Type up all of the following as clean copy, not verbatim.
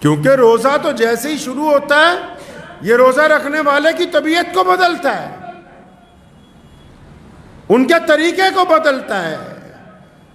کیونکہ روزہ تو جیسے ہی شروع ہوتا ہے یہ روزہ رکھنے والے کی طبیعت کو بدلتا ہے، ان کے طریقے کو بدلتا ہے۔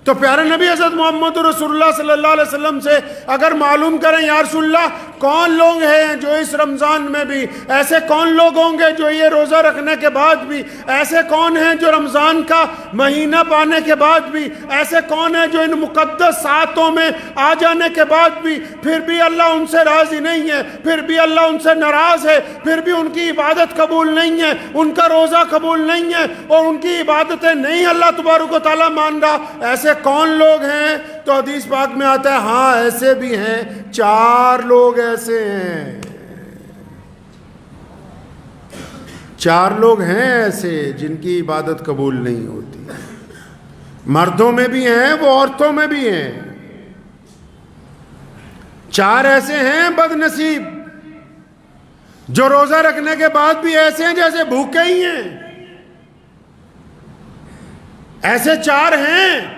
تو پیارے نبی حضرت محمد رسول اللہ صلی اللہ علیہ وسلم سے اگر معلوم کریں یا رسول اللہ کون لوگ ہیں جو اس رمضان میں بھی، ایسے کون لوگ ہوں گے جو یہ روزہ رکھنے کے بعد بھی، ایسے کون ہیں جو رمضان کا مہینہ پانے کے بعد بھی، ایسے کون ہیں جو ان مقدس ساعتوں میں آ جانے کے بعد بھی پھر بھی اللہ ان سے راضی نہیں ہے، پھر بھی اللہ ان سے ناراض ہے، پھر بھی ان کی عبادت قبول نہیں ہے، ان کا روزہ قبول نہیں ہے اور ان کی عبادتیں نہیں اللہ تبارک و تعالیٰ مان رہا، ایسے کون لوگ ہیں؟ تو حدیث پاک میں آتا ہے ہاں ایسے بھی ہیں، 4 لوگ ایسے ہیں، 4 لوگ ہیں ایسے جن کی عبادت قبول نہیں ہوتی، مردوں میں بھی ہیں وہ عورتوں میں بھی ہیں۔ 4 ایسے ہیں بد نصیب جو روزہ رکھنے کے بعد بھی ایسے ہیں جیسے بھوکے ہی ہیں۔ ایسے 4 ہیں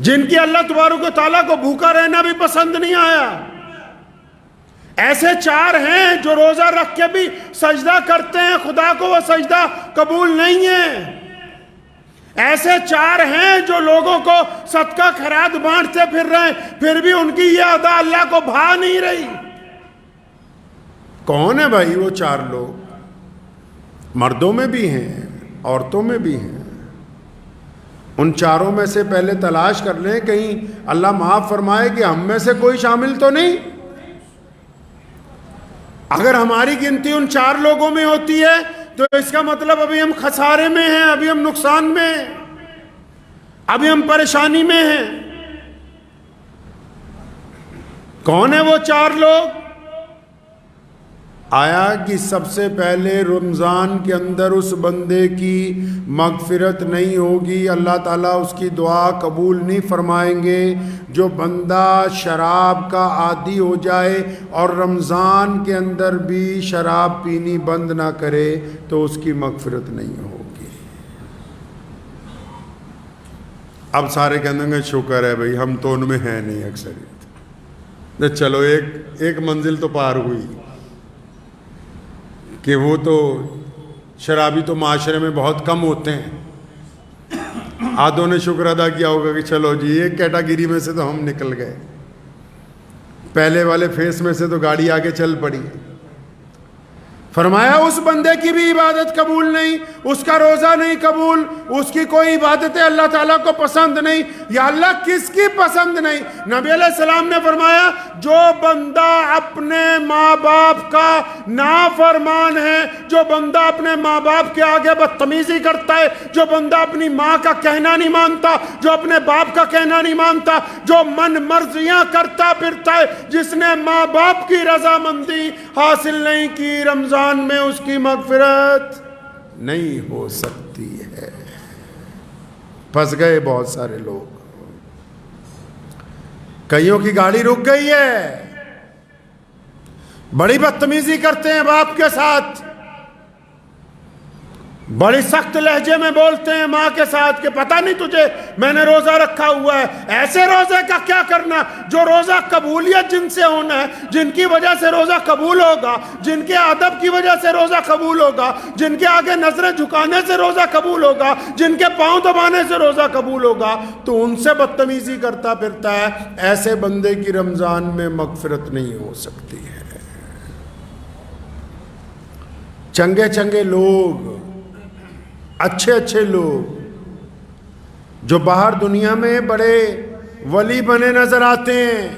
جن کی اللہ تبارک و تعالیٰ کو بھوکا رہنا بھی پسند نہیں آیا۔ ایسے 4 ہیں جو روزہ رکھ کے بھی سجدہ کرتے ہیں، خدا کو وہ سجدہ قبول نہیں ہے۔ ایسے 4 ہیں جو لوگوں کو صدقہ خیرات بانٹتے پھر رہے ہیں، پھر بھی ان کی یہ ادا اللہ کو بھا نہیں رہی۔ کون ہے بھائی وہ 4 لوگ؟ مردوں میں بھی ہیں، عورتوں میں بھی ہیں۔ ان 4 میں سے پہلے تلاش کر لیں کہیں اللہ معاف فرمائے کہ ہم میں سے کوئی شامل تو نہیں۔ اگر ہماری گنتی ان 4 لوگوں میں ہوتی ہے تو اس کا مطلب ابھی ہم خسارے میں ہیں، ابھی ہم نقصان میں ہیں، ابھی ہم پریشانی میں ہیں۔ کون ہے وہ 4 لوگ؟ آیا کہ سب سے پہلے رمضان کے اندر اس بندے کی مغفرت نہیں ہوگی، اللہ تعالیٰ اس کی دعا قبول نہیں فرمائیں گے جو بندہ شراب کا عادی ہو جائے اور رمضان کے اندر بھی شراب پینی بند نہ کرے تو اس کی مغفرت نہیں ہوگی۔ اب سارے کہنے گے شکر ہے بھائی ہم تو ان میں ہیں نہیں اکثریت، چلو ایک منزل تو پار ہوئی کہ وہ تو شرابی تو معاشرے میں بہت کم ہوتے ہیں۔ آدھوں نے شکر ادا کیا ہوگا کہ چلو جی ایک کیٹاگری میں سے تو ہم نکل گئے، پہلے والے فیس میں سے تو گاڑی آگے چل پڑی۔ فرمایا اس بندے کی بھی عبادت قبول نہیں، اس کا روزہ نہیں قبول، اس کی کوئی عبادتیں اللہ تعالیٰ کو پسند نہیں۔ یا اللہ کس کی پسند نہیں؟ نبی علیہ السلام نے فرمایا جو بندہ اپنے ماں باپ کا نافرمان ہے، جو بندہ اپنے ماں باپ کے آگے بدتمیزی کرتا ہے، جو بندہ اپنی ماں کا کہنا نہیں مانتا، جو اپنے باپ کا کہنا نہیں مانتا، جو من مرضیاں کرتا پھرتا ہے، جس نے ماں باپ کی رضامندی حاصل نہیں کی، رمضان میں اس کی مغفرت نہیں ہو سکتی ہے۔ پھنس گئے بہت سارے لوگ، کئیوں کی گاڑی رک گئی ہے، بڑی بدتمیزی کرتے ہیں باپ کے ساتھ، بڑی سخت لہجے میں بولتے ہیں ماں کے ساتھ کہ پتہ نہیں تجھے میں نے روزہ رکھا ہوا ہے۔ ایسے روزے کا کیا کرنا جو روزہ قبولیت جن سے ہونا ہے، جن کی وجہ سے روزہ قبول ہوگا، جن کے ادب کی وجہ سے روزہ قبول ہوگا، جن کے آگے نظریں جھکانے سے روزہ قبول ہوگا، جن کے پاؤں دبانے سے روزہ قبول ہوگا، تو ان سے بدتمیزی کرتا پھرتا ہے۔ ایسے بندے کی رمضان میں مغفرت نہیں ہو سکتی ہے۔ چنگے چنگے لوگ، اچھے اچھے لوگ جو باہر دنیا میں بڑے ولی بنے نظر آتے ہیں،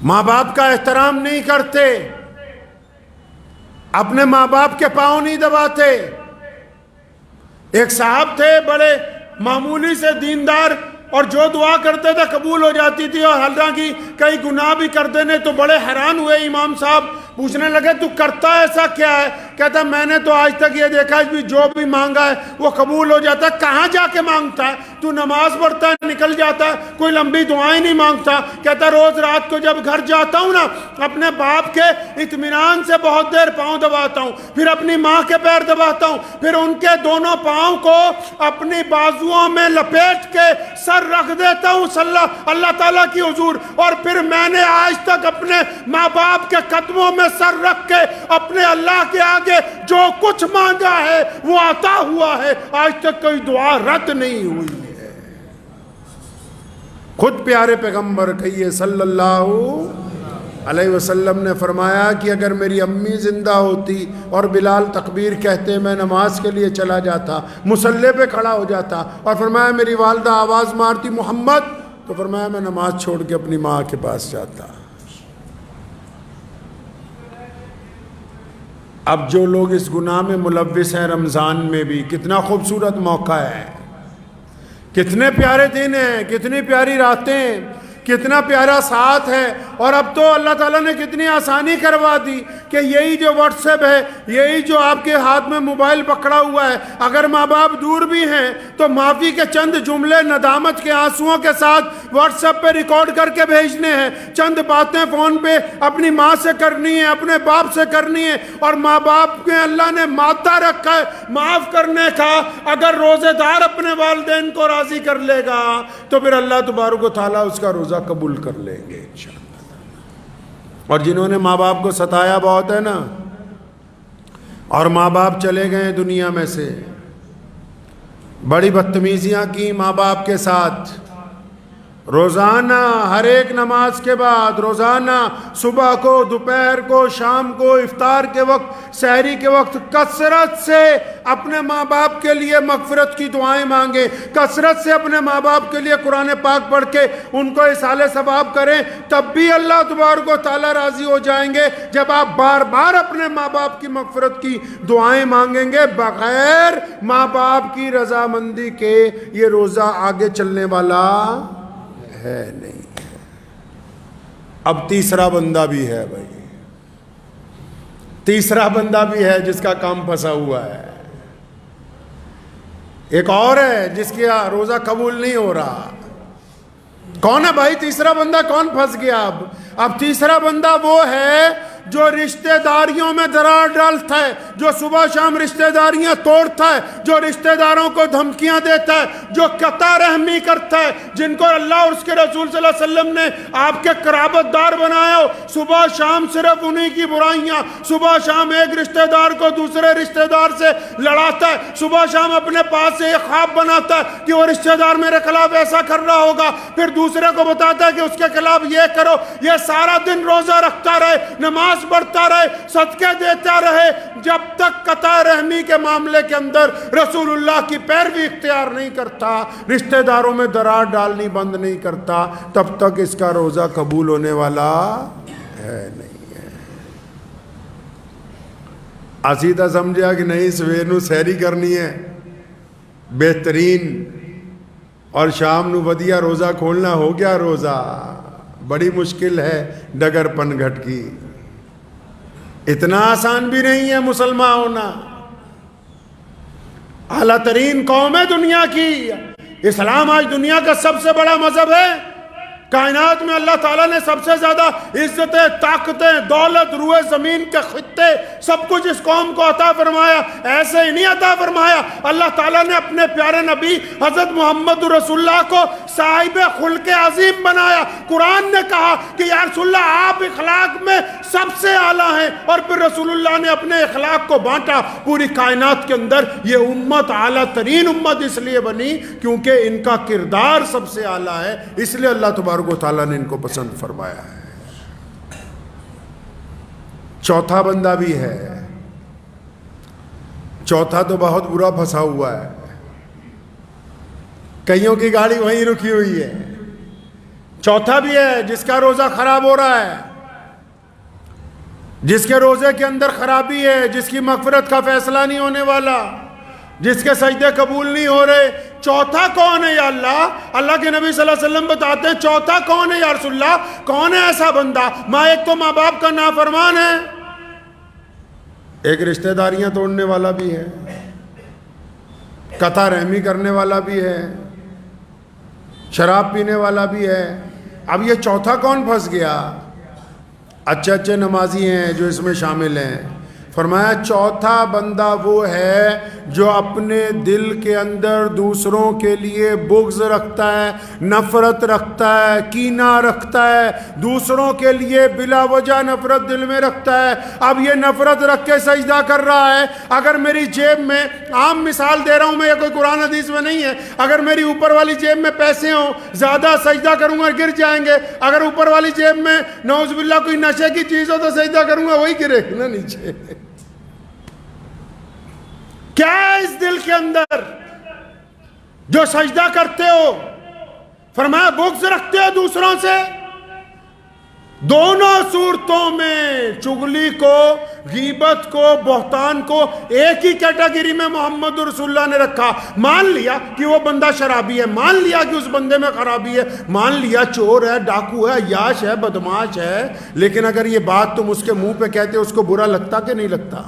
ماں باپ کا احترام نہیں کرتے، اپنے ماں باپ کے پاؤں نہیں دباتے۔ ایک صاحب تھے بڑے معمولی سے دیندار، اور جو دعا کرتے تھے قبول ہو جاتی تھی، اور حالانکہ کئی گناہ بھی کرتے نے، تو بڑے حیران ہوئے امام صاحب، پوچھنے لگے تو کرتا ایسا کیا ہے؟ کہتا میں نے تو آج تک یہ دیکھا ہے جو بھی مانگا ہے وہ قبول ہو جاتا ہے. کہاں جا کے مانگتا ہے؟ تو نماز پڑھتا ہے نکل جاتا ہے, کوئی لمبی دعائیں نہیں مانگتا. کہتا روز رات کو جب گھر جاتا ہوں نا اپنے باپ کے اطمینان سے بہت دیر پاؤں دباتا ہوں, پھر اپنی ماں کے پیر دباتا ہوں, پھر ان کے دونوں پاؤں کو اپنی بازوؤں میں لپیٹ کے سر رکھ دیتا ہوں اللہ تعالیٰ کی حضور, اور پھر میں نے آج تک اپنے ماں باپ کے قدموں میں سر رکھ کے اپنے اللہ کے آگے جو کچھ مانگا ہے وہ عطا ہوا ہے, آج تک کوئی دعا رد نہیں ہوئی ہے. خود پیارے پیغمبر کہیے صلی اللہ علیہ وسلم نے فرمایا کہ اگر میری امی زندہ ہوتی اور بلال تکبیر کہتے میں نماز کے لیے چلا جاتا, مصلی پہ کھڑا ہو جاتا, اور فرمایا میری والدہ آواز مارتی محمد, تو فرمایا میں نماز چھوڑ کے اپنی ماں کے پاس جاتا. اب جو لوگ اس گناہ میں ملوث ہیں رمضان میں بھی, کتنا خوبصورت موقع ہے, کتنے پیارے دن ہیں, کتنی پیاری راتیں, کتنا پیارا ساتھ ہے. اور اب تو اللہ تعالیٰ نے کتنی آسانی کروا دی کہ یہی جو واٹس ایپ ہے, یہی جو آپ کے ہاتھ میں موبائل پکڑا ہوا ہے, اگر ماں باپ دور بھی ہیں تو معافی کے چند جملے ندامت کے آنسوؤں کے ساتھ واٹس ایپ پہ ریکارڈ کر کے بھیجنے ہیں, چند باتیں فون پہ اپنی ماں سے کرنی ہے, اپنے باپ سے کرنی ہے. اور ماں باپ کے اللہ نے مادہ رکھا ہے معاف کرنے کا. اگر روزے دار اپنے والدین کو راضی کر لے گا تو پھر اللہ تبارک و تعالیٰ اس کا روزہ قبول کر لیں گے انشاءاللہ. اور جنہوں نے ماں باپ کو ستایا بہت ہے نا, اور ماں باپ چلے گئے دنیا میں سے, بڑی بدتمیزیاں کی ماں باپ کے ساتھ, روزانہ ہر ایک نماز کے بعد, روزانہ صبح کو, دوپہر کو, شام کو, افطار کے وقت, سحری کے وقت کثرت سے اپنے ماں باپ کے لیے مغفرت کی دعائیں مانگیں, کثرت سے اپنے ماں باپ کے لیے قرآن پاک پڑھ کے ان کو اصال ثواب کریں, تب بھی اللہ تبارک و تعالیٰ راضی ہو جائیں گے جب آپ بار بار اپنے ماں باپ کی مغفرت کی دعائیں مانگیں گے. بغیر ماں باپ کی رضامندی کے یہ روزہ آگے چلنے والا ہے نہیں ہے. اب تیسرا بندہ بھی ہے بھائی, تیسرا بندہ بھی ہے جس کا کام پھنسا ہوا ہے. ایک اور ہے جس کا روزہ قبول نہیں ہو رہا. کون ہے بھائی تیسرا بندہ؟ کون پھنس گیا؟ اب تیسرا بندہ وہ ہے جو رشتہ داریوں میں دراڑ ڈالتا ہے, جو صبح شام رشتہ داریاں توڑتا ہے, جو رشتہ داروں کو دھمکیاں دیتا ہے, جو قطع رحمی کرتا ہے, جن کو اللہ اور اس کے رسول صلی اللہ علیہ وسلم نے آپ کے قرابت دار بنایا ہو. صبح شام صرف انہی کی برائیاں, صبح شام ایک رشتہ دار کو دوسرے رشتہ دار سے لڑاتا ہے, صبح شام اپنے پاس سے ایک خواب بناتا ہے کہ وہ رشتہ دار میرے خلاف ایسا کر رہا ہوگا, پھر دوسرے کو بتاتا ہے کہ اس کے خلاف یہ کرو. یہ سارا دن روزہ رکھتا رہے, نماز پڑھتا رہے, صدقے دیتا رہے, جب تک قطع رحمی کے معاملے کے اندر رسول اللہ کی پیروی اختیار نہیں کرتا, رشتہ داروں میں دراڑ ڈالنی بند نہیں کرتا, تب تک اس کا روزہ قبول ہونے والا ہے نہیں ہے. اسی تا سمجھا کہ نہیں سویر نو سحری کرنی ہے بہترین, اور شام نو ودیا روزہ کھولنا, ہو گیا روزہ. بڑی مشکل ہے ڈگر پن گھٹ کی, اتنا آسان بھی نہیں ہے مسلمان ہونا. اعلیٰ ترین قوم ہے دنیا کی, اسلام آج دنیا کا سب سے بڑا مذہب ہے. کائنات میں اللہ تعالیٰ نے سب سے زیادہ عزتیں, طاقتیں, دولت, روئے زمین کے خطے, سب کچھ اس قوم کو عطا فرمایا. ایسے ہی نہیں عطا فرمایا, اللہ تعالیٰ نے اپنے پیارے نبی حضرت محمد رسول اللہ کو صاحب خلق عظیم بنایا. قرآن نے کہا کہ یا رسول اللہ آپ اخلاق میں سب سے اعلیٰ ہیں, اور پھر رسول اللہ نے اپنے اخلاق کو بانٹا پوری کائنات کے اندر. یہ امت اعلیٰ ترین امت اس لیے بنی کیونکہ ان کا کردار سب سے اعلیٰ ہے, اس لیے اللہ تبارک و تعالیٰ نے ان کو پسند فرمایا ہے. چوتھا بندہ بھی ہے, چوتھا تو بہت برا پھنسا ہوا ہے, کئیوں کی گاڑی وہیں رکی ہوئی ہے. چوتھا بھی ہے جس کا روزہ خراب ہو رہا ہے, جس کے روزے کے اندر خرابی ہے, جس کی مغفرت کا فیصلہ نہیں ہونے والا, جس کے سجدے قبول نہیں ہو رہے. چوتھا کون ہے یا اللہ؟ اللہ کے نبی صلی اللہ علیہ وسلم بتاتے ہیں چوتھا کون ہے یا رسول اللہ؟ کون ہے ایسا بندہ؟ ایک تو ماں باپ کا نافرمان ہے, ایک رشتہ داریاں توڑنے والا بھی ہے، قطع رحمی کرنے والا بھی ہے، شراب پینے والا بھی ہے۔ اب یہ چوتھا کون پھنس گیا؟ اچھے نمازی ہیں جو اس میں شامل ہیں۔ فرمایا چوتھا بندہ وہ ہے جو اپنے دل کے اندر دوسروں کے لیے بغض رکھتا ہے، نفرت رکھتا ہے، کینہ رکھتا ہے، دوسروں کے لیے بلا وجہ نفرت دل میں رکھتا ہے۔ اب یہ نفرت رکھ کے سجدہ کر رہا ہے۔ اگر میری جیب میں، عام مثال دے رہا ہوں میں، یہ کوئی قرآن حدیث میں نہیں ہے، اگر میری اوپر والی جیب میں پیسے ہوں، زیادہ سجدہ کروں گا گر جائیں گے۔ اگر اوپر والی جیب میں نعوذ باللہ کوئی نشے کی چیز ہو تو سجدہ کروں گا وہی گرے نا نیچے۔ کیا ہے اس دل کے اندر جو سجدہ کرتے ہو؟ فرمایا بغض رکھتے ہو دوسروں سے۔ دونوں صورتوں میں، چغلی کو، غیبت کو، بہتان کو ایک ہی کیٹیگری میں محمد رسول اللہ نے رکھا۔ مان لیا کہ وہ بندہ شرابی ہے، مان لیا کہ اس بندے میں خرابی ہے، مان لیا چور ہے، ڈاکو ہے، عیاش ہے، بدماش ہے، لیکن اگر یہ بات تم اس کے منہ پہ کہتے اس کو برا لگتا کہ نہیں لگتا؟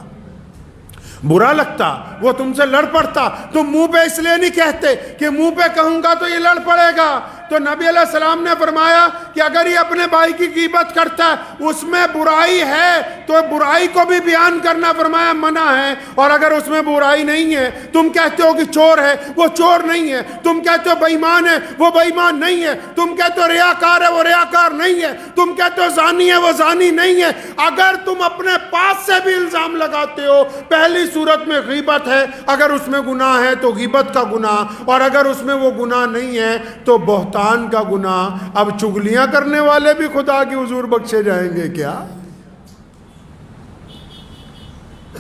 برا لگتا، وہ تم سے لڑ پڑتا۔ تم منہ پہ اس لیے نہیں کہتے کہ منہ پہ کہوں گا تو یہ لڑ پڑے گا۔ تو نبی علیہ السلام نے فرمایا کہ اگر یہ اپنے بھائی کی غیبت کرتا ہے، اس میں برائی ہے تو برائی کو بھی بیان کرنا فرمایا منع ہے، اور اگر اس میں برائی نہیں ہے، تم کہتے ہو کہ چور ہے، وہ چور نہیں ہے، تم کہتے ہو بے ایمان ہے، وہ بے ایمان نہیں ہے، تم کہتے ہو ریاکار ہے، وہ ریاکار نہیں ہے، تم کہتے ہو زانی ہے، وہ زانی نہیں ہے، اگر تم اپنے پاس سے بھی الزام لگاتے ہو، پہلی صورت میں غیبت ہے، اگر اس میں گناہ ہے تو غیبت کا گناہ، اور اگر اس میں وہ گناہ نہیں ہے تو بہتان کا گناہ۔ اب چغلیاں کرنے والے بھی خدا کی حضور بخشے جائیں گے کیا؟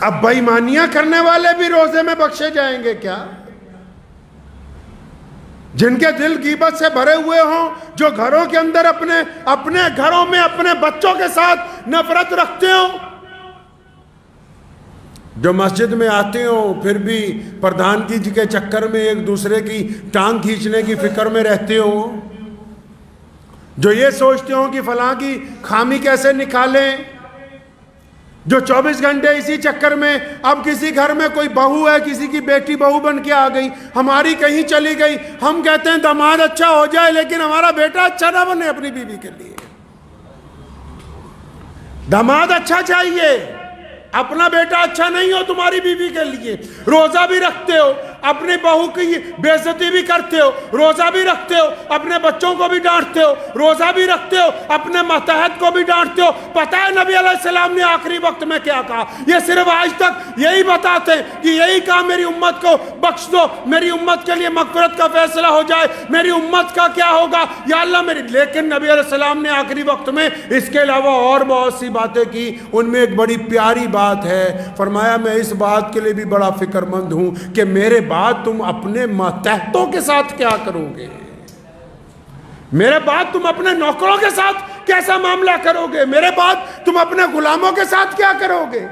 اب بے ایمانیاں کرنے والے بھی روزے میں بخشے جائیں گے کیا؟ جن کے دل غیبت سے بھرے ہوئے ہوں، جو گھروں کے اندر اپنے گھروں میں اپنے بچوں کے ساتھ نفرت رکھتے ہوں، جو مسجد میں آتے ہوں پھر بھی پردھان کی جی کے چکر میں ایک دوسرے کی ٹانگ کھینچنے کی فکر میں رہتے ہوں، جو یہ سوچتے ہوں کہ فلاں کی خامی کیسے نکالیں، جو 24 گھنٹے اسی چکر میں، اب کسی گھر میں کوئی بہو ہے، کسی کی بیٹی بہو بن کے آ گئی، ہماری کہیں چلی گئی، ہم کہتے ہیں داماد اچھا ہو جائے لیکن ہمارا بیٹا اچھا نہ بنے اپنی بیوی کے لیے۔ داماد اچھا چاہیے، اپنا بیٹا اچھا نہیں ہو تمہاری بیوی کے لیے۔ روزہ بھی رکھتے ہو، اپنی بہو کی بے عزتی بھی کرتے ہو، روزہ بھی رکھتے ہو، اپنے بچوں کو بھی ڈانٹتے ہو، روزہ بھی رکھتے ہو، اپنے ماتحت کو بھی ڈانٹتے ہو۔ پتہ ہے نبی علیہ السلام نے آخری وقت میں کیا کہا؟ یہ صرف آج تک یہی بتاتے ہیں کہ یہی کہا میری امت کو بخش دو، میری امت کے لیے مغفرت کا فیصلہ ہو جائے، میری امت کا کیا ہوگا یا اللہ میری۔ لیکن نبی علیہ السلام نے آخری وقت میں اس کے علاوہ اور بہت سی باتیں کی، ان میں ایک بڑی پیاری بات ہے، فرمایا میں اس بات کے لیے بھی بڑا فکر مند ہوں کہ میرے بعد تم اپنے ماتحتوں کے ساتھ کیا کرو گے، میرے بعد تم اپنے نوکروں کے ساتھ کیسا معاملہ کرو گے، میرے بعد تم اپنے غلاموں کے ساتھ کیا کرو گے۔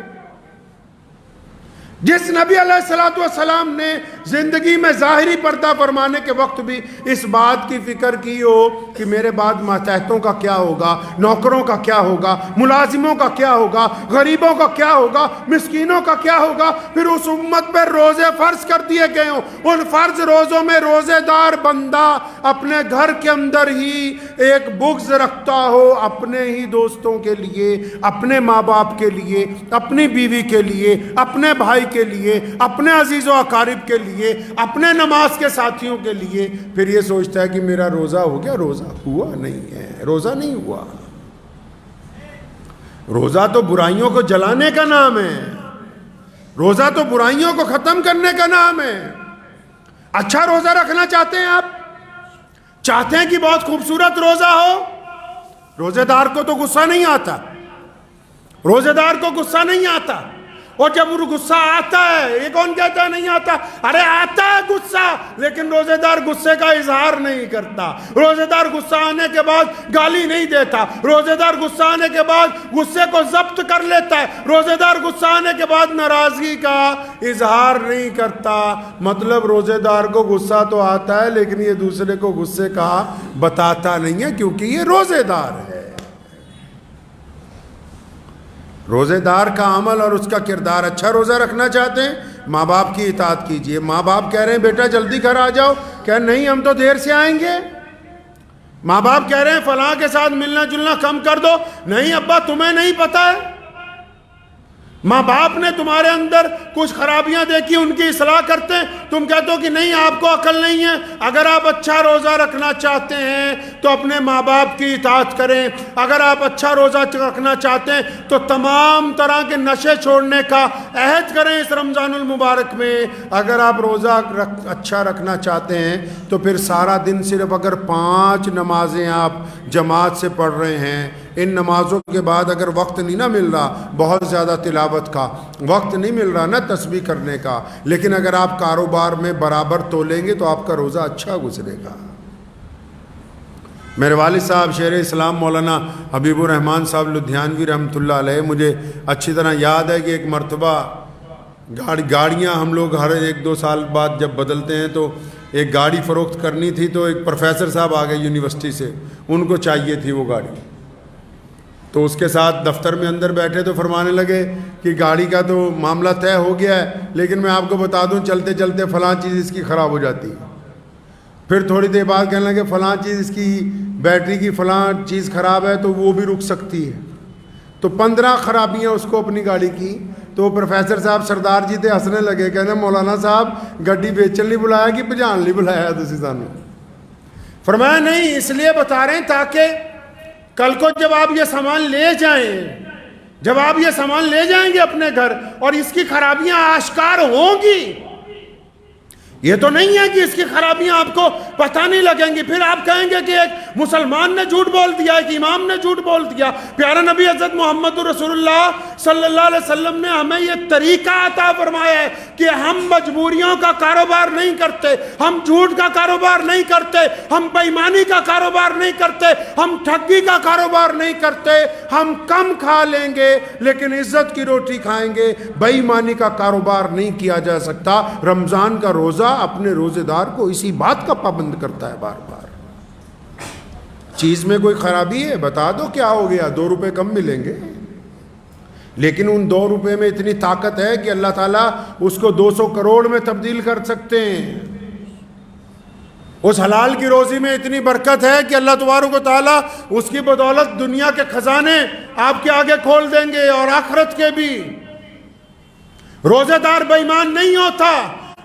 جس نبی علیہ السلام نے زندگی میں ظاہری پردہ فرمانے کے وقت بھی اس بات کی فکر کی ہو کہ میرے بعد ماتحتوں کا کیا ہوگا، نوکروں کا کیا ہوگا، ملازموں کا کیا ہوگا، غریبوں کا کیا ہوگا، مسکینوں کا کیا ہوگا، پھر اس امت پر روزے فرض کر دیے گئے ہوں، ان فرض روزوں میں روزے دار بندہ اپنے گھر کے اندر ہی ایک بغض رکھتا ہو اپنے ہی دوستوں کے لیے، اپنے ماں باپ کے لیے، اپنی بیوی کے لیے، اپنے بھائی کے لیے، اپنے عزیز و اقارب کے لیے، اپنے نماز کے ساتھیوں کے لیے، پھر یہ سوچتا ہے کہ میرا روزہ ہو گیا۔ روزہ ہوا نہیں ہے، روزہ نہیں ہوا۔ روزہ تو برائیوں کو جلانے کا نام ہے، روزہ تو برائیوں کو ختم کرنے کا نام ہے۔ اچھا روزہ رکھنا چاہتے ہیں آپ؟ چاہتے ہیں کہ بہت خوبصورت روزہ ہو؟ روزے دار کو تو غصہ نہیں آتا، روزے دار کو غصہ نہیں آتا، اور جب وہ غصہ آتا ہے، یہ کون کہتا ہے نہیں آتا؟ ارے آتا ہے غصہ، لیکن روزے دار غصے کا اظہار نہیں کرتا۔ روزے دار غصہ آنے کے بعد گالی نہیں دیتا، روزے دار غصہ آنے کے بعد غصے کو ضبط کر لیتا ہے، روزے دار غصہ آنے کے بعد ناراضگی کا اظہار نہیں کرتا۔ مطلب روزے دار کو غصہ تو آتا ہے لیکن یہ دوسرے کو غصے کا بتاتا نہیں ہے، کیونکہ یہ روزے دار ہے۔ روزے دار کا عمل اور اس کا کردار اچھا، روزہ رکھنا چاہتے ہیں ماں باپ کی اطاعت کیجئے. ماں باپ کہہ رہے ہیں بیٹا جلدی گھر آ جاؤ، کہ نہیں ہم تو دیر سے آئیں گے. ماں باپ کہہ رہے ہیں فلاں کے ساتھ ملنا جلنا کم کر دو، نہیں ابا تمہیں نہیں پتہ ہے. ماں باپ نے تمہارے اندر کچھ خرابیاں دیکھی، ان کی اصلاح کرتے ہیں، تم کہتے ہو کہ نہیں آپ کو عقل نہیں ہے. اگر آپ اچھا روزہ رکھنا چاہتے ہیں تو اپنے ماں باپ کی اطاعت کریں. اگر آپ اچھا روزہ رکھنا چاہتے ہیں تو تمام طرح کے نشے چھوڑنے کا عہد کریں اس رمضان المبارک میں. اگر آپ روزہ اچھا رکھنا چاہتے ہیں تو پھر سارا دن صرف اگر 5 نمازیں آپ جماعت سے پڑھ رہے ہیں، ان نمازوں کے بعد اگر وقت نہیں نہ مل رہا بہت زیادہ تلاوت کا، وقت نہیں مل رہا نا تسبیح کرنے کا، لیکن اگر آپ کاروبار میں برابر تولیں گے تو آپ کا روزہ اچھا گزرے گا. میرے والد صاحب شیخ اسلام مولانا حبیب الرحمن صاحب لدھیانوی رحمۃ اللہ علیہ، مجھے اچھی طرح یاد ہے کہ ایک مرتبہ گاڑیاں ہم لوگ ہر 1-2 سال بعد جب بدلتے ہیں تو ایک گاڑی فروخت کرنی تھی، تو ایک پروفیسر صاحب آ گئے یونیورسٹی سے، ان کو چاہیے تھی وہ گاڑی. تو اس کے ساتھ دفتر میں اندر بیٹھے تو فرمانے لگے کہ گاڑی کا تو معاملہ طے ہو گیا ہے، لیکن میں آپ کو بتا دوں چلتے چلتے فلاں چیز اس کی خراب ہو جاتی ہے. پھر تھوڑی دیر بعد کہنے لگے فلاں چیز اس کی بیٹری کی فلاں چیز خراب ہے تو وہ بھی رک سکتی ہے. تو 15 خرابیاں اس کو اپنی گاڑی کی. تو پروفیسر صاحب سردار جی تھے، ہنسنے لگے، کہنے مولانا صاحب گڈی بیچن نہیں بلایا کہ بجان نہیں بلایا تسی سانو. فرمایا نہیں، اس لیے بتا رہے ہیں تاکہ کل کو جب آپ یہ سامان لے جائیں گے اپنے گھر اور اس کی خرابیاں آشکار ہوں گی، یہ تو نہیں ہے کہ اس کی خرابیاں آپ کو پتہ نہیں لگیں گی. پھر آپ کہیں گے کہ ایک مسلمان نے جھوٹ بول دیا، ایک امام نے جھوٹ بول دیا. پیارا نبی حضرت محمد رسول اللہ صلی اللہ علیہ وسلم نے ہمیں یہ طریقہ عطا فرمایا ہے کہ ہم مجبوریوں کا کاروبار نہیں کرتے، ہم جھوٹ کا کاروبار نہیں کرتے، ہم بے ایمانی کا کاروبار نہیں کرتے، ہم ٹھگی کا کاروبار نہیں کرتے. ہم کم کھا لیں گے لیکن عزت کی روٹی کھائیں گے. بے ایمانی کا کاروبار نہیں کیا جا سکتا. رمضان کا روزہ اپنے روزے دار کو اسی بات کا پابند کرتا ہے. بار بار چیز میں کوئی خرابی ہے بتا دو، کیا ہو گیا، 2 روپے کم ملیں گے، لیکن ان 2 روپے میں اتنی طاقت ہے کہ اللہ تعالیٰ اس کو 200 کروڑ میں تبدیل کر سکتے ہیں. اس حلال کی روزی میں اتنی برکت ہے کہ اللہ تبارک و تعالیٰ اس کی بدولت دنیا کے خزانے آپ کے آگے کھول دیں گے اور آخرت کے بھی. روزے دار بے ایمان نہیں ہوتا،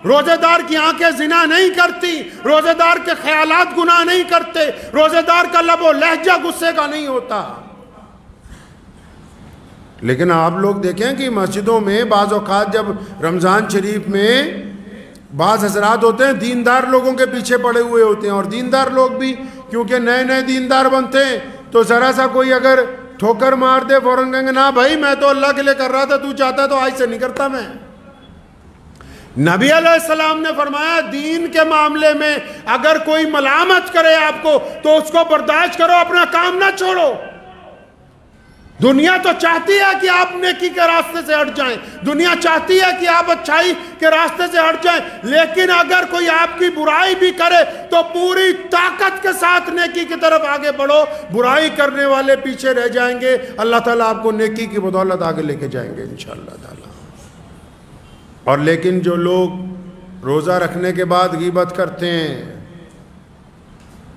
روزے دار کی آنکھیں زنا نہیں کرتی، روزے دار کے خیالات گناہ نہیں کرتے، روزے دار کا لب و لہجہ غصے کا نہیں ہوتا. لیکن آپ لوگ دیکھیں کہ مسجدوں میں بعض اوقات جب رمضان شریف میں بعض حضرات ہوتے ہیں دیندار لوگوں کے پیچھے پڑے ہوئے ہوتے ہیں، اور دیندار لوگ بھی کیونکہ نئے نئے دیندار بنتے ہیں تو ذرا سا کوئی اگر ٹھوکر مار دے فوراً کہیں گے نا بھائی میں تو اللہ کے لیے کر رہا تھا، تو چاہتا ہے تو آج سے نہیں کرتا میں. نبی علیہ السلام نے فرمایا دین کے معاملے میں اگر کوئی ملامت کرے آپ کو تو اس کو برداشت کرو، اپنا کام نہ چھوڑو. دنیا تو چاہتی ہے کہ آپ نیکی کے راستے سے ہٹ جائیں، دنیا چاہتی ہے کہ آپ اچھائی کے راستے سے ہٹ جائیں، لیکن اگر کوئی آپ کی برائی بھی کرے تو پوری طاقت کے ساتھ نیکی کی طرف آگے بڑھو. برائی کرنے والے پیچھے رہ جائیں گے، اللہ تعالیٰ آپ کو نیکی کی بدولت آگے لے کے جائیں گے انشاءاللہ تعالیٰ. اور لیکن جو لوگ روزہ رکھنے کے بعد غیبت کرتے ہیں،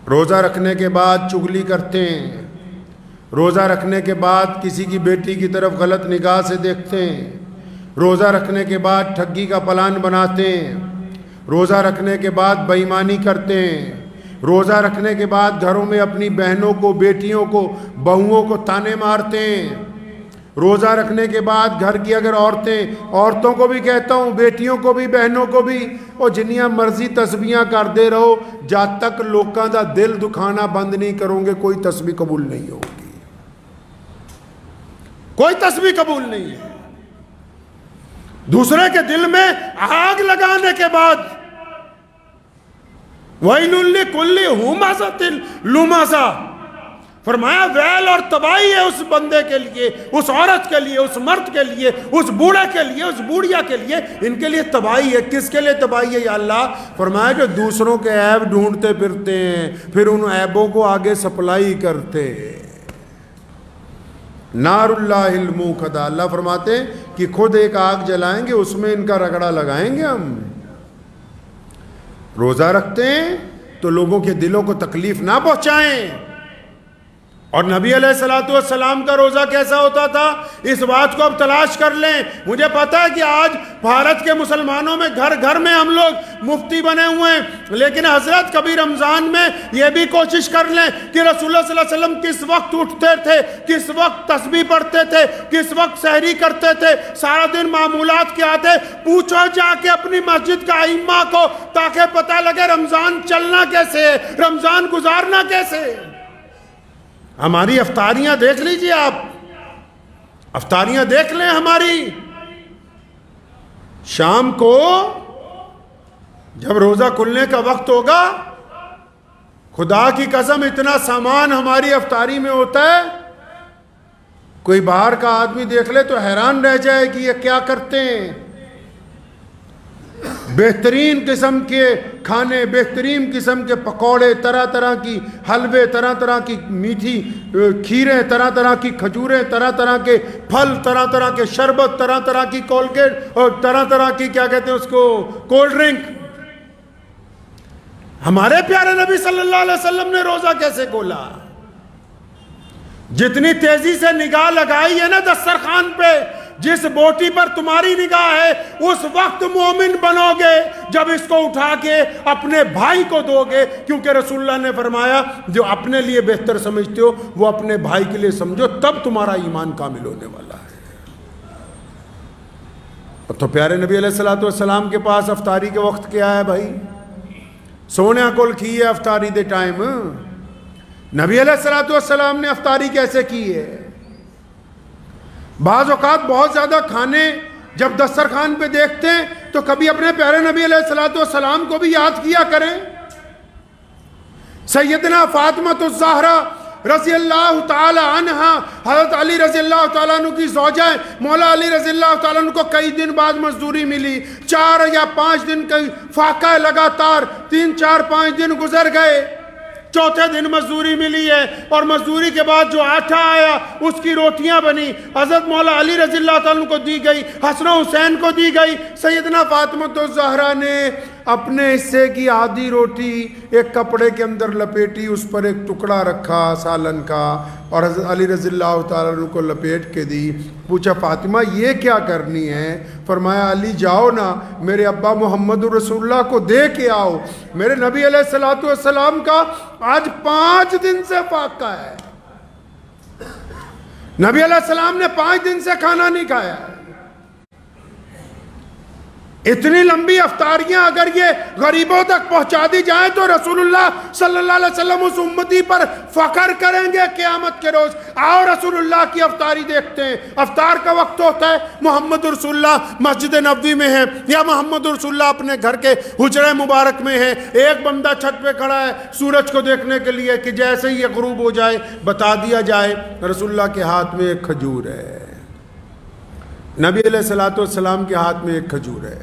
روزہ رکھنے کے بعد چغلی کرتے ہیں، روزہ رکھنے کے بعد کسی کی بیٹی کی طرف غلط نگاہ سے دیکھتے ہیں، روزہ رکھنے کے بعد ٹھگی کا پلان بناتے ہیں، روزہ رکھنے کے بعد بے ایمانی کرتے ہیں، روزہ رکھنے کے بعد گھروں میں اپنی بہنوں کو، بیٹیوں کو، بہوؤں کو تانے مارتے ہیں، روزہ رکھنے کے بعد گھر کی اگر عورتوں کو بھی کہتا ہوں، بیٹیوں کو بھی، بہنوں کو بھی، اور جنیاں مرضی تسبیحاں کرتے رہو، جب تک لوکاں دا دل دکھانا بند نہیں کرو گے کوئی تسبیح قبول نہیں ہوگی، کوئی تسبیح قبول نہیں ہے. دوسرے کے دل میں آگ لگانے کے بعد وَيْلٌ لِكُلِّ هُمَزَةٍ لُمَزَةٍ، فرمایا ویل اور تباہی ہے اس بندے کے لیے، اس عورت کے لیے، اس مرد کے لیے، اس بوڑھے کے لیے، اس بوڑھیا کے لیے، ان کے لیے تباہی ہے. کس کے لیے تباہی ہے یا اللہ؟ فرمایا جو دوسروں کے عیب ڈھونڈتے پھرتے ہیں پھر ان عیبوں کو آگے سپلائی کرتے. نار اللہ الموقدہ، اللہ فرماتے ہیں کہ خود ایک آگ جلائیں گے، اس میں ان کا رگڑا لگائیں گے ہم۔ روزہ رکھتے ہیں تو لوگوں کے دلوں کو تکلیف نہ پہنچائیں۔ اور نبی علیہ الصلوۃ والسلام کا روزہ کیسا ہوتا تھا، اس بات کو اب تلاش کر لیں۔ مجھے پتا ہے کہ آج بھارت کے مسلمانوں میں گھر گھر میں ہم لوگ مفتی بنے ہوئے ہیں، لیکن حضرت کبھی رمضان میں یہ بھی کوشش کر لیں کہ رسول اللہ صلی اللہ علیہ وسلم کس وقت اٹھتے تھے، کس وقت تسبیح پڑھتے تھے، کس وقت سحری کرتے تھے، سارا دن معمولات کیا تھے، پوچھو جا کے اپنی مسجد کا ائمہ کو، تاکہ پتہ لگے رمضان چلنا کیسے ہے، رمضان گزارنا کیسے ہے۔ ہماری افطاریاں دیکھ لیجئے، آپ افطاریاں دیکھ لیں ہماری۔ شام کو جب روزہ کھلنے کا وقت ہوگا، خدا کی قسم اتنا سامان ہماری افطاری میں ہوتا ہے، کوئی باہر کا آدمی دیکھ لے تو حیران رہ جائے کہ یہ کیا کرتے ہیں۔ بہترین قسم کے کھانے، بہترین قسم کے پکوڑے، طرح طرح کی حلوے، طرح طرح کی میٹھی کھیریں، طرح طرح کی کھجوریں، طرح طرح کے پھل، طرح طرح کے شربت، طرح طرح کی کولگیٹ اور طرح طرح کی کیا کہتے ہیں اس کو، کولڈ ڈرنک۔ ہمارے پیارے نبی صلی اللہ علیہ وسلم نے روزہ کیسے کھولا؟ جتنی تیزی سے نگاہ لگائی ہے نا دسترخوان پہ، جس بوٹی پر تمہاری نگاہ ہے اس وقت مومن بنو گے جب اس کو اٹھا کے اپنے بھائی کو دو گے، کیونکہ رسول اللہ نے فرمایا جو اپنے لیے بہتر سمجھتے ہو وہ اپنے بھائی کے لیے سمجھو، تب تمہارا ایمان کامل ہونے والا ہے۔ تو پیارے نبی علیہ الصلوۃ والسلام کے پاس افطاری کے وقت کیا ہے بھائی؟ سونے کول کی ہے افطاری دے ٹائم۔ نبی علیہ الصلوۃ والسلام نے افطاری کیسے کی ہے؟ بعض اوقات بہت زیادہ کھانے جب دسترخوان پہ دیکھتے ہیں تو کبھی اپنے پیارے نبی علیہ الصلوۃ والسلام کو بھی یاد کیا کریں۔ سیدنا فاطمہ الزہرا رضی اللہ تعالی عنہ، حضرت علی رضی اللہ تعالیٰ عنہ کی زوجہ، مولا علی رضی اللہ تعالیٰ عنہ کو کئی دن بعد مزدوری ملی، 4 یا 5 دن کا فاقہ لگاتار، 3 4 5 دن گزر گئے، چوتھے دن مزدوری ملی ہے، اور مزدوری کے بعد جو آٹا آیا اس کی روٹیاں بنی، حضرت مولا علی رضی اللہ تعالیٰ عنہ کو دی گئی، حسن و حسین کو دی گئی۔ سیدنا فاطمہ الزہرا نے اپنے حصے کی آدھی روٹی ایک کپڑے کے اندر لپیٹی، اس پر ایک ٹکڑا رکھا سالن کا، اور حضرت علی رضی اللہ تعالیٰ عنہ کو لپیٹ کے دی۔ پوچھا فاطمہ یہ کیا کرنی ہے؟ فرمایا علی جاؤ نا میرے ابا محمد رسول اللہ کو دے کے آؤ، میرے نبی علیہ الصلوۃ والسلام کا آج 5 دن سے فاقہ ہے، نبی علیہ السلام نے 5 دن سے کھانا نہیں کھایا ہے۔ اتنی لمبی افطاریاں اگر یہ غریبوں تک پہنچا دی جائیں تو رسول اللہ صلی اللہ علیہ وسلم اس امتی پر فخر کریں گے قیامت کے روز۔ آؤ رسول اللہ کی افطاری دیکھتے ہیں۔ افطار کا وقت ہوتا ہے، محمد رسول اللہ مسجد نبوی میں ہے یا محمد رسول اللہ اپنے گھر کے حجرہ مبارک میں ہے، ایک بندہ چھت پہ کھڑا ہے سورج کو دیکھنے کے لیے کہ جیسے ہی یہ غروب ہو جائے بتا دیا جائے رسول اللہ کے ہاتھ میں ایک کھجور ہے، نبی علیہ الصلوۃ والسلام کے ہاتھ میں ایک کھجور ہے،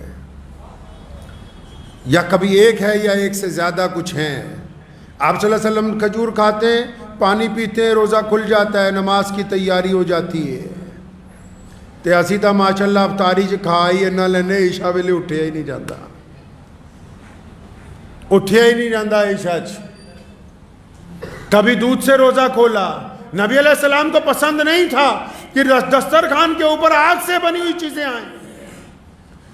یا کبھی ایک ہے یا ایک سے زیادہ کچھ ہیں۔ آپ صلی اللہ علیہ وسلم کھجور کھاتے ہیں، پانی پیتے ہیں، روزہ کھل جاتا ہے، نماز کی تیاری ہو جاتی ہے تے اسی تا ماشاءاللہ افطاری چ کھائی نہ لینے عشاء ویلے اٹھیا ہی نہیں جاتا، اٹھیا ہی نہیں جاتا عشاء چ۔ کبھی دودھ سے روزہ کھولا، نبی علیہ السلام کو پسند نہیں تھا کہ دسترخوان کے اوپر آگ سے بنی ہوئی چیزیں آئیں۔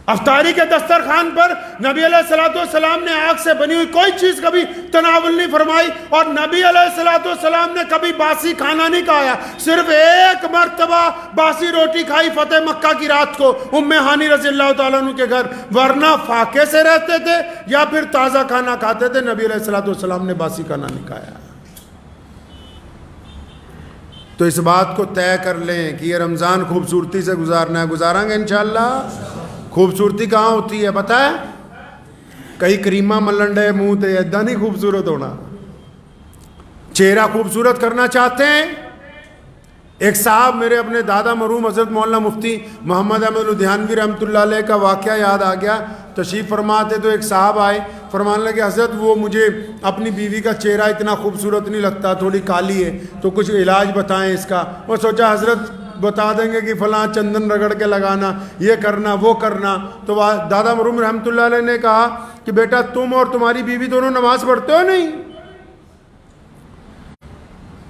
افطاری کے دسترخوان پر نبی علیہ الصلوۃ والسلام نے آگ سے بنی ہوئی کوئی چیز کبھی تناول نہیں فرمائی، اور نبی علیہ الصلوۃ والسلام نے کبھی باسی کھانا نہیں کھایا، صرف ایک مرتبہ باسی روٹی کھائی فتح مکہ کی رات کو ام ہانی رضی اللہ تعالیٰ عنہ کے گھر، ورنہ فاقے سے رہتے تھے یا پھر تازہ کھانا کھاتے تھے۔ نبی علیہ الصلوۃ والسلام نے باسی کھانا نہیں کھایا۔ تو اس بات کو طے کر لیں کہ یہ رمضان خوبصورتی سے گزارنا ہے، گزاریں گے انشاءاللہ۔ خوبصورتی کہاں ہوتی ہے پتہ ہے؟ کئی کریمہ ملنڈے منہ تے ایدہ نہیں خوبصورت ہونا۔ چہرہ خوبصورت کرنا چاہتے ہیں؟ ایک صاحب میرے اپنے دادا مرحوم حضرت مولانا مفتی محمد احمد لدھیانوی رحمۃ اللہ علیہ کا واقعہ یاد آ گیا۔ تشریف فرماتے تو ایک صاحب آئے، فرمانے لگے حضرت وہ مجھے اپنی بیوی کا چہرہ اتنا خوبصورت نہیں لگتا، تھوڑی کالی ہے، تو کچھ علاج بتائیں اس کا۔ وہ سوچا حضرت بتا دیں گے کہ فلاں چندن رگڑ کے لگانا، یہ کرنا وہ کرنا۔ تو دادا مرحوم رحمۃ اللہ علیہ نے کہا کہ بیٹا تم اور تمہاری بیوی دونوں نماز پڑھتے ہو نہیں؟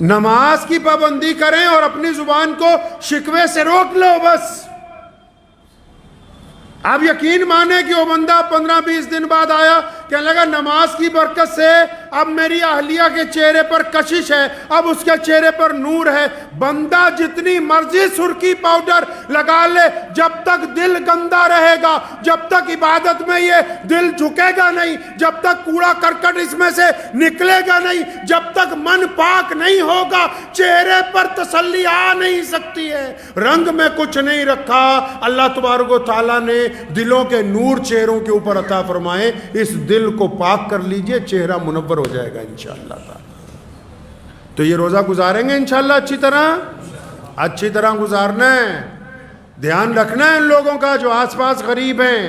نماز کی پابندی کریں اور اپنی زبان کو شکوے سے روک لو بس۔ آپ یقین مانیں کہ وہ بندہ 15-20 دن بعد آیا، کہنے لگا نماز کی برکت سے اب میری اہلیہ کے چہرے پر کشش ہے، اب اس کے چہرے پر نور ہے۔ بندہ جتنی مرضی سرخی پاؤڈر لگا لے، جب تک دل گندا رہے گا، جب تک عبادت میں یہ دل جھکے گا نہیں، جب تک کوڑا کرکٹ اس میں سے نکلے گا نہیں، جب تک من پاک نہیں ہوگا، چہرے پر تسلی آ نہیں سکتی ہے۔ رنگ میں کچھ نہیں رکھا، اللہ تبارک و تعالیٰ نے دلوں کے نور چہروں کے اوپر عطا فرمائے۔ اس دل کو پاک کر لیجئے، چہرہ منور ہو جائے گا انشاءاللہ تعالی۔ تو یہ روزہ گزاریں گے انشاءاللہ اچھی طرح گزارنا ہے۔ دھیان رکھنا ہے ان لوگوں کا جو آس پاس غریب ہیں۔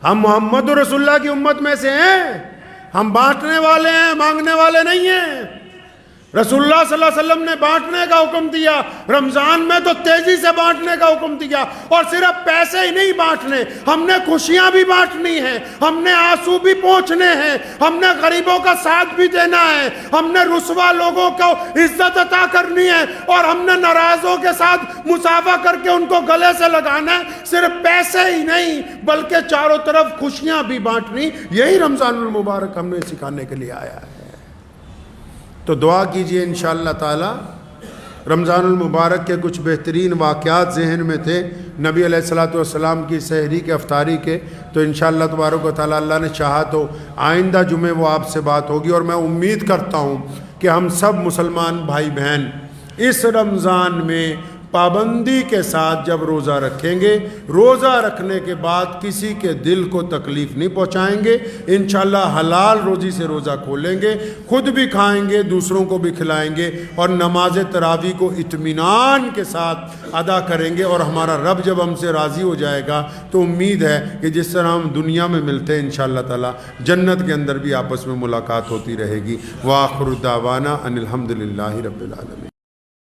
ہم محمد رسول اللہ کی امت میں سے ہیں، ہم بانٹنے والے ہیں، مانگنے والے نہیں ہیں۔ رسول اللہ صلی اللہ علیہ وسلم نے بانٹنے کا حکم دیا، رمضان میں تو تیزی سے بانٹنے کا حکم دیا، اور صرف پیسے ہی نہیں بانٹنے، ہم نے خوشیاں بھی بانٹنی ہیں، ہم نے آنسو بھی پہنچنے ہیں، ہم نے غریبوں کا ساتھ بھی دینا ہے، ہم نے رسوا لوگوں کو عزت عطا کرنی ہے، اور ہم نے ناراضوں کے ساتھ مصافحہ کر کے ان کو گلے سے لگانا ہے۔ صرف پیسے ہی نہیں بلکہ چاروں طرف خوشیاں بھی بانٹنی، یہی رمضان المبارک ہم نے سکھانے کے لیے آیا ہے۔ تو دعا کیجئے انشاءاللہ تعالی۔ رمضان المبارک کے کچھ بہترین واقعات ذہن میں تھے نبی علیہ الصلوۃ والسلام کی سحری کے افطاری کے، تو انشاءاللہ تبارک و تعالی اللہ نے چاہا تو آئندہ جمعے وہ آپ سے بات ہوگی، اور میں امید کرتا ہوں کہ ہم سب مسلمان بھائی بہن اس رمضان میں پابندی کے ساتھ جب روزہ رکھیں گے، روزہ رکھنے کے بعد کسی کے دل کو تکلیف نہیں پہنچائیں گے، انشاءاللہ حلال روزی سے روزہ کھولیں گے، خود بھی کھائیں گے، دوسروں کو بھی کھلائیں گے، اور نماز تراویح کو اطمینان کے ساتھ ادا کریں گے، اور ہمارا رب جب ہم سے راضی ہو جائے گا تو امید ہے کہ جس طرح ہم دنیا میں ملتے ہیں انشاءاللہ تعالی جنت کے اندر بھی آپس میں ملاقات ہوتی رہے گی۔ وآخر دعوانا ان الحمدللہ رب العالمین۔